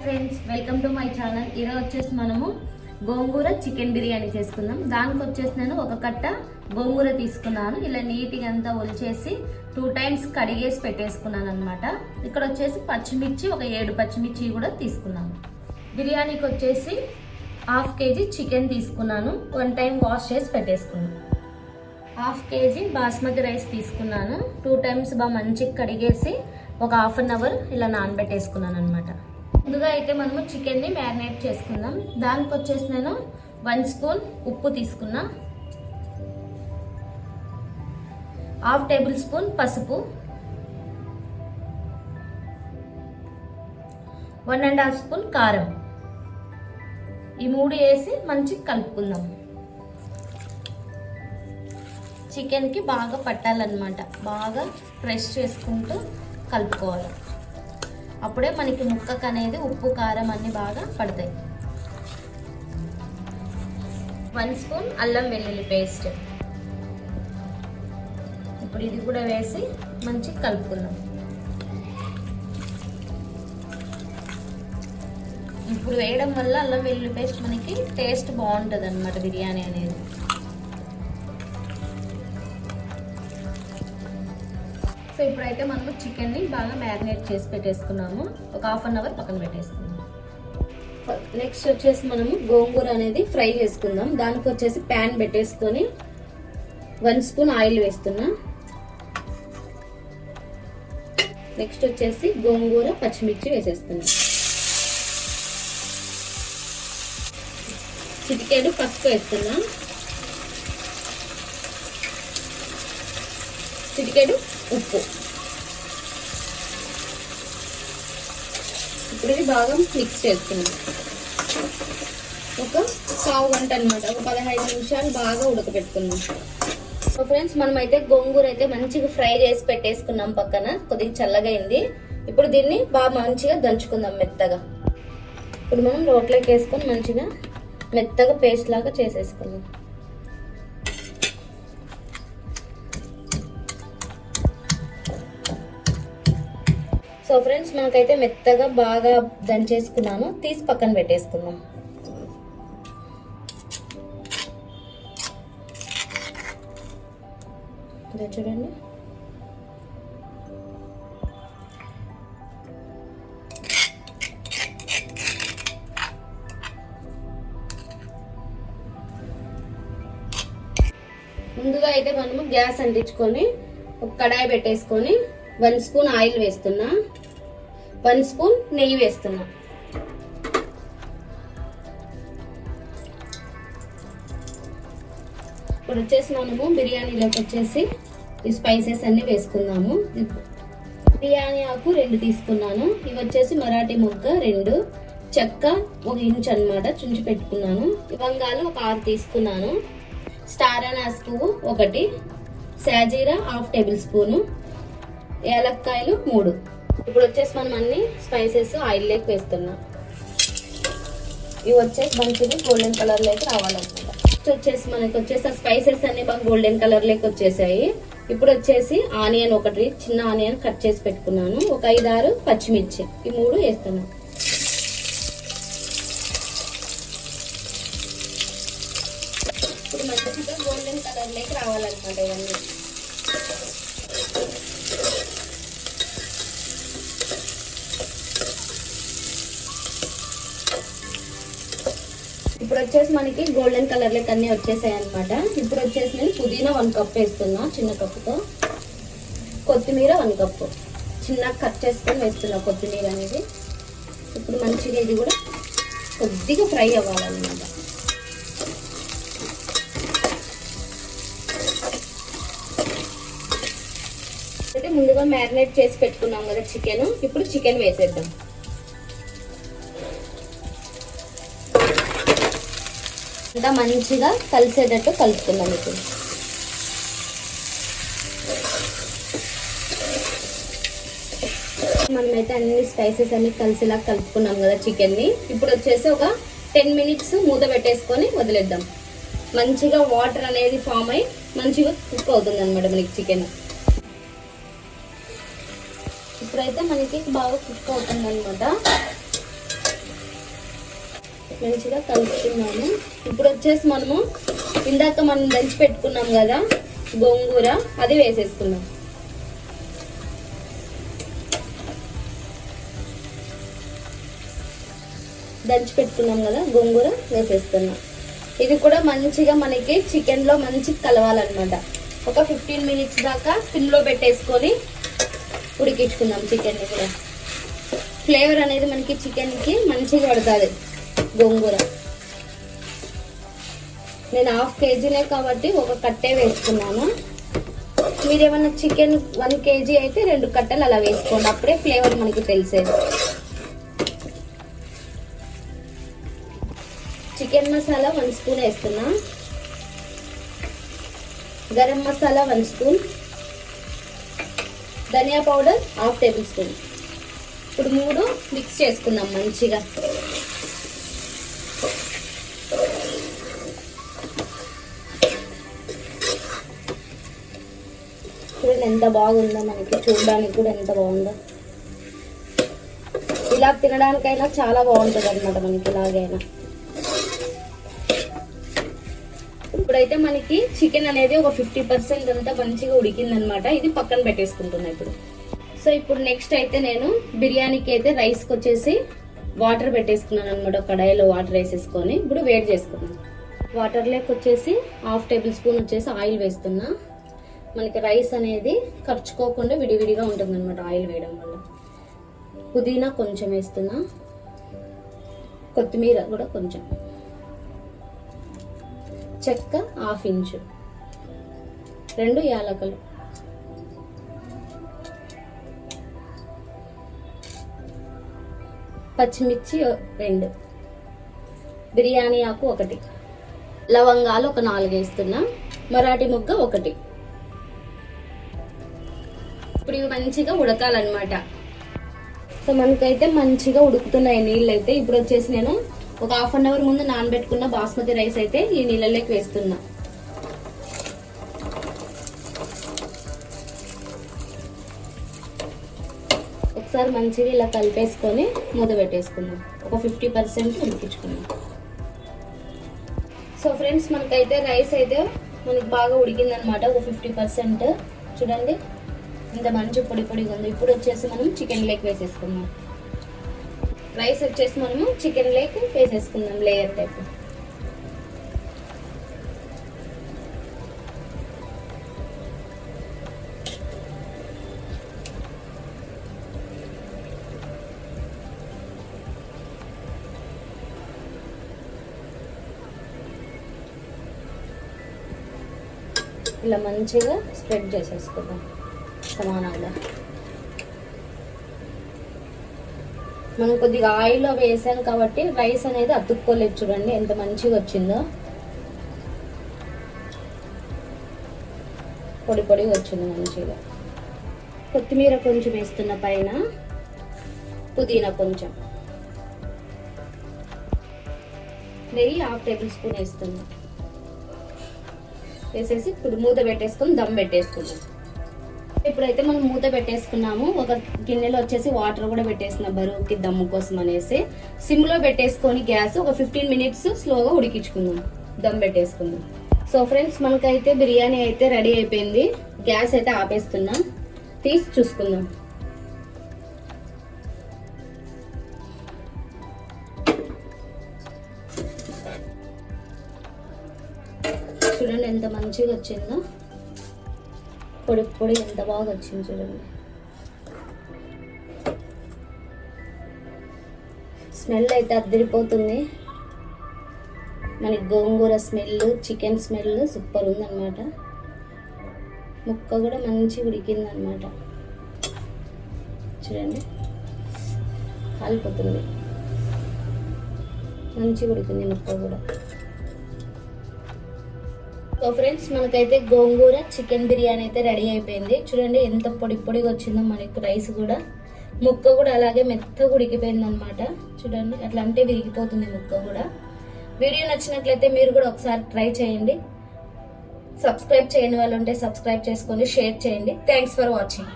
Friends, welcome to my channel. ఈరోజు వచ్చేసి మనము గోంగూర చికెన్ బిర్యానీ చేసుకుందాం. దానికి వచ్చేసి నేను ఒక కట్ట గోంగూర తీసుకున్నాను. ఇలా నీట్గా అంతా ఒలిచేసి 2 టైమ్స్ కడిగేసి పెట్టేసుకున్నాను అనమాట. ఇక్కడ వచ్చేసి పచ్చిమిర్చి ఒక 7 పచ్చిమిర్చి కూడా తీసుకున్నాను. బిర్యానీకి వచ్చేసి 1/2 kg చికెన్ తీసుకున్నాను. 1 టైం వాష్ చేసి పెట్టేసుకున్నాను. 1/2 kg బాస్మతి రైస్ తీసుకున్నాను. 2 టైమ్స్ బాగా మంచిగా కడిగేసి ఒక 1/2 అవర్ ఇలా నానబెట్టేసుకున్నాను అనమాట. ముందుగా అయితే మనము చికెన్ని మ్యారినేట్ చేసుకుందాం. దానికి వచ్చేసి నేను 1 స్పూన్ ఉప్పు తీసుకున్నా, 1/2 టేబుల్ స్పూన్ పసుపు, 1.5 స్పూన్ కారం, ఈ 3 వేసి మంచిగా కలుపుకుందాం. చికెన్కి బాగా పట్టాలన్నమాట. బాగా ప్రెస్ చేసుకుంటూ కలుపుకోవాలి. అప్పుడే మనకి ముక్కకు అనేది ఉప్పు కారం అన్ని బాగా పడతాయి. 1 స్పూన్ అల్లం వెల్లుల్లి పేస్ట్, ఇప్పుడు ఇది కూడా వేసి మంచిగా కలుపుకుందాం. ఇప్పుడు వేయడం వల్ల అల్లం వెల్లుల్లి పేస్ట్ మనకి టేస్ట్ బాగుంటుంది అన్నమాట బిర్యానీ అనేది. సో ఇప్పుడైతే మనము చికెన్ని బాగా మ్యారినేట్ చేసి పెట్టేసుకున్నాము. ఒక 1/2 అవర్ పక్కన పెట్టేసుకున్నాము. నెక్స్ట్ వచ్చేసి మనము గోంగూర అనేది ఫ్రై చేసుకుందాం. దానికి వచ్చేసి ప్యాన్ పెట్టేసుకొని 1 స్పూన్ ఆయిల్ వేస్తున్నా. నెక్స్ట్ వచ్చేసి గోంగూర పచ్చిమిర్చి వేసేస్తున్నా. చిటికెడు పసుపు వేస్తున్నా, చిటికెడు ఉప్పు. ఇప్పుడు ఇది బాగా మిక్స్ చేసుకుందాం. ఒక 1/4 గంట అనమాట, ఒక 15 నిమిషాలు బాగా ఉడకబెట్టుకుందాం. సో ఫ్రెండ్స్, మనమైతే గోంగూర అయితే మంచిగా ఫ్రై చేసి పెట్టేసుకున్నాం. పక్కన కొద్దిగా చల్లగా అయింది. ఇప్పుడు దీన్ని బాగా మంచిగా దంచుకుందాం మెత్తగా. ఇప్పుడు మనం రోట్లోకి వేసుకొని మంచిగా మెత్తగా పేస్ట్ లాగా చేసేసుకుందాం. సో ఫ్రెండ్స్, మనకైతే మెత్తగా బాగా దంచేసుకున్నాను. తీసి పక్కన పెట్టేసుకుందాం. ఇదే చూడండి. ముందుగా అయితే మనము గ్యాస్ అంటించుకొని ఒక కడాయి పెట్టేసుకొని 1 స్పూన్ ఆయిల్ వేస్తున్నా, 1 స్పూన్ నెయ్యి వేస్తున్నా. ఇప్పుడు వచ్చేసి మనము బిర్యానీలోకి వచ్చేసి ఈ స్పైసెస్ అన్ని వేసుకుందాము. బిర్యానీ ఆకు 2 తీసుకున్నాను. ఇవి వచ్చేసి మరాఠీ మొగ్గ 2, చెక్క 1 ఇంచ్ అనమాట చుంచి పెట్టుకున్నాను. లవంగాలు ఒక 6 తీసుకున్నాను, స్టార్ అనాస్ పువ్వు 1, సాజీరా 1/2 టేబుల్ స్పూను, ఏలక్కాయలు 3. ఇప్పుడు వచ్చేసి మనం అన్ని స్పైసెస్ ఆయిల్ లేక వేస్తున్నాం. ఇవి వచ్చేసి మంచిగా గోల్డెన్ కలర్ లేక రావాలన్నమాట. వచ్చేసి మనకి వచ్చేసి ఆ స్పైసెస్ అన్ని బాగా గోల్డెన్ కలర్ లేక వచ్చేసాయి. ఇప్పుడు వచ్చేసి ఆనియన్ 1 చిన్న ఆనియన్ కట్ చేసి పెట్టుకున్నాను, ఒక 5-6 పచ్చిమిర్చి, ఈ 3 వేస్తున్నాం. ఇప్పుడు మంచిగా గోల్డెన్ కలర్ లేక రావాలన్నమాట ఇవన్నీ. ఇప్పుడు వచ్చేసి మనకి గోల్డెన్ కలర్ లెక్క అన్ని వచ్చేసాయి అనమాట. ఇప్పుడు వచ్చేసి నేను పుదీనా 1 కప్ వేస్తున్నా చిన్న కప్పుతో, కొత్తిమీర 1 కప్పు చిన్న కట్ చేసుకొని వేస్తున్నా కొత్తిమీర అనేది. ఇప్పుడు మంచిగా ఇది కూడా కొద్దిగా ఫ్రై అవ్వాలన్నమాట. అయితే ముందుగా మ్యారినేట్ చేసి పెట్టుకున్నాం కదా చికెన్, ఇప్పుడు చికెన్ వేసేద్దాం. అంతా మంచిగా కలిసేటట్టు కలుపుకుందాం. ఇప్పుడు మనమైతే అన్ని స్పైసెస్ అన్ని కలిసేలా కలుపుకున్నాం కదా చికెన్ని. ఇప్పుడు వచ్చేసి ఒక 10 మినిట్స్ మూత పెట్టేసుకొని వదిలేద్దాం. మంచిగా వాటర్ అనేది ఫామ్ అయ్యి మంచిగా కుక్ అవుతుంది అనమాట మనకి చికెన్. ఇప్పుడైతే మనకి బాగా కుక్ అవుతుంది అనమాట. మంచిగా కలుపుతున్నాము. ఇప్పుడు వచ్చేసి మనము ఇందాక మనం దంచి పెట్టుకున్నాం కదా గోంగూర, అది వేసేసుకుందాం. దంచి పెట్టుకున్నాం కదా గోంగూర వేసేస్తున్నాం. ఇది కూడా మంచిగా మనకి చికెన్లో మంచిగా కలవాలన్నమాట. ఒక 15 మినిట్స్ దాకా సిమ్లో పెట్టేసుకొని ఉడికించుకుందాం చికెన్ని కూడా. ఫ్లేవర్ అనేది మనకి చికెన్కి మంచిగా పడుతుంది గోంగూర. నేను 1/2 kgనే కాబట్టి ఒక కట్టే వేసుకున్నాను. మీరేమన్నా చికెన్ 1 kg అయితే 2 కట్టలు అలా వేసుకోండి, అప్పుడే ఫ్లేవర్ మనకి తెలిసేది. చికెన్ మసాలా 1 స్పూన్ వేస్తున్నా, గరం మసాలా 1 స్పూన్, ధనియా పౌడర్ 1/2 టేబుల్ స్పూన్. ఇప్పుడు 3 మిక్స్ చేసుకుందాం మంచిగా. చూడండి ఎంత బాగుందో, మనకి చూడడానికి కూడా ఎంత బాగుందో. ఇలా తినడానికైనా చాలా బాగుంటుంది అనమాట మనకి ఇలాగైనా. ఇప్పుడైతే మనకి చికెన్ అనేది ఒక 50% అంతా మంచిగా ఉడికిందనమాట. ఇది పక్కన పెట్టేసుకుంటున్నా ఇప్పుడు. సో ఇప్పుడు నెక్స్ట్ అయితే నేను బిర్యానీకి అయితే రైస్కి వచ్చేసి వాటర్ పెట్టేసుకున్నాను అనమాట. కడాయిలో వాటర్ వేసేసుకొని ఇప్పుడు వేడి చేసుకున్నాను. వాటర్లోకి వచ్చేసి 1/2 టేబుల్ స్పూన్ వచ్చేసి ఆయిల్ వేస్తున్నా. మనకి రైస్ అనేది ఖర్చుకోకుండా విడివిడిగా ఉంటుంది అనమాట ఆయిల్ వేయడం వల్ల. పుదీనా కొంచెం వేస్తున్నా, కొత్తిమీర కూడా కొంచెం, చెక్క 1/2 ఇంచు, 2 యాలకులు, పచ్చిమిర్చి 2, బిర్యానీ ఆకు 1, లవంగాలు ఒక 4 వేస్తున్నా, మరాఠీ మొగ్గ 1. ఇప్పుడు ఇవి మంచిగా ఉడకాలన్నమాట. సో మనకైతే మంచిగా ఉడుకుతున్నాయి నీళ్ళు అయితే. ఇప్పుడు వచ్చేసి నేను ఒక 1/2 అవర్ ముందు నానబెట్టుకున్న బాస్మతి రైస్ అయితే ఈ నీళ్ళలోకి వేస్తున్నా. ఒకసారి మంచిగా ఇలా కలిపేసుకొని మూత పెట్టేసుకుందాం. ఒక 50% ఉడికించుకుందాం. సో ఫ్రెండ్స్ మనకైతే రైస్ అయితే మనకి బాగా ఉడికిందనమాట. ఒక 50% చూడండి ఇంత మంచి పొడి పొడిగా ఉంది. ఇప్పుడు వచ్చేసి మనం చికెన్ లెగ్ వేసేసుకుందాం. రైస్ వచ్చేసి మనము చికెన్ లెగ్ వేసేసుకుందాం లేయర్ టైప్. ఇలా మంచిగా స్ప్రెడ్ చేసేసుకుందాం సమానంగా. మనం కొద్దిగా ఆయిల్లో వేసాం కాబట్టి రైస్ అనేది అతుక్కోలేదు. చూడండి ఎంత మంచిగా వచ్చిందో, పొడి పొడిగా వచ్చింది మంచిగా. కొత్తిమీర కొంచెం వేస్తున్న పైన, పుదీనా కొంచెం, నెయ్యి 1/2 టేబుల్ స్పూన్ వేస్తున్నా. వేసేసి ఇప్పుడు మూత పెట్టేసుకొని దమ్ పెట్టేసుకుందాం. ఇప్పుడైతే మనం మూత పెట్టేసుకున్నాము. ఒక గిన్నెలో వచ్చేసి వాటర్ కూడా పెట్టేసిన బరువుకి దమ్ము కోసం అనేసి సిమ్ లో పెట్టేసుకొని గ్యాస్ ఒక 15 మినిట్స్ స్లోగా ఉడికించుకుందాం, దమ్ పెట్టేసుకుందాం. సో ఫ్రెండ్స్ మనకైతే బిర్యానీ అయితే రెడీ అయిపోయింది. గ్యాస్ అయితే ఆపేస్తున్నాం, తీసి చూసుకుందాం. చూడండి ఎంత మంచిగా వచ్చిందో, పొడి పొడి ఎంత బాగా వచ్చింది చూడండి. స్మెల్ అయితే అద్దరిపోతుంది. మనకి గోంగూర స్మెల్, చికెన్ స్మెల్ సూపర్ ఉందన్నమాట. ముక్క కూడా మంచి ఉడికిందన్నమాట. చూడండి కాలిపోతుంది, మంచిగా ఉడికింది ముక్క కూడా. సో ఫ్రెండ్స్ మనకైతే గోంగూర చికెన్ బిర్యానీ అయితే రెడీ అయిపోయింది. చూడండి ఎంత పొడి పొడిగా వచ్చిందో మనకి. రైస్ కూడా, ముక్క కూడా అలాగే మెత్తగా ఉడికిపోయింది అనమాట. చూడండి అట్లా అంటే విరిగిపోతుంది ముక్క కూడా. వీడియో నచ్చినట్లయితే మీరు కూడా ఒకసారి ట్రై చేయండి. సబ్స్క్రైబ్ చేయని వాళ్ళు ఉంటే సబ్స్క్రైబ్ చేసుకొని షేర్ చేయండి. Thanks for watching.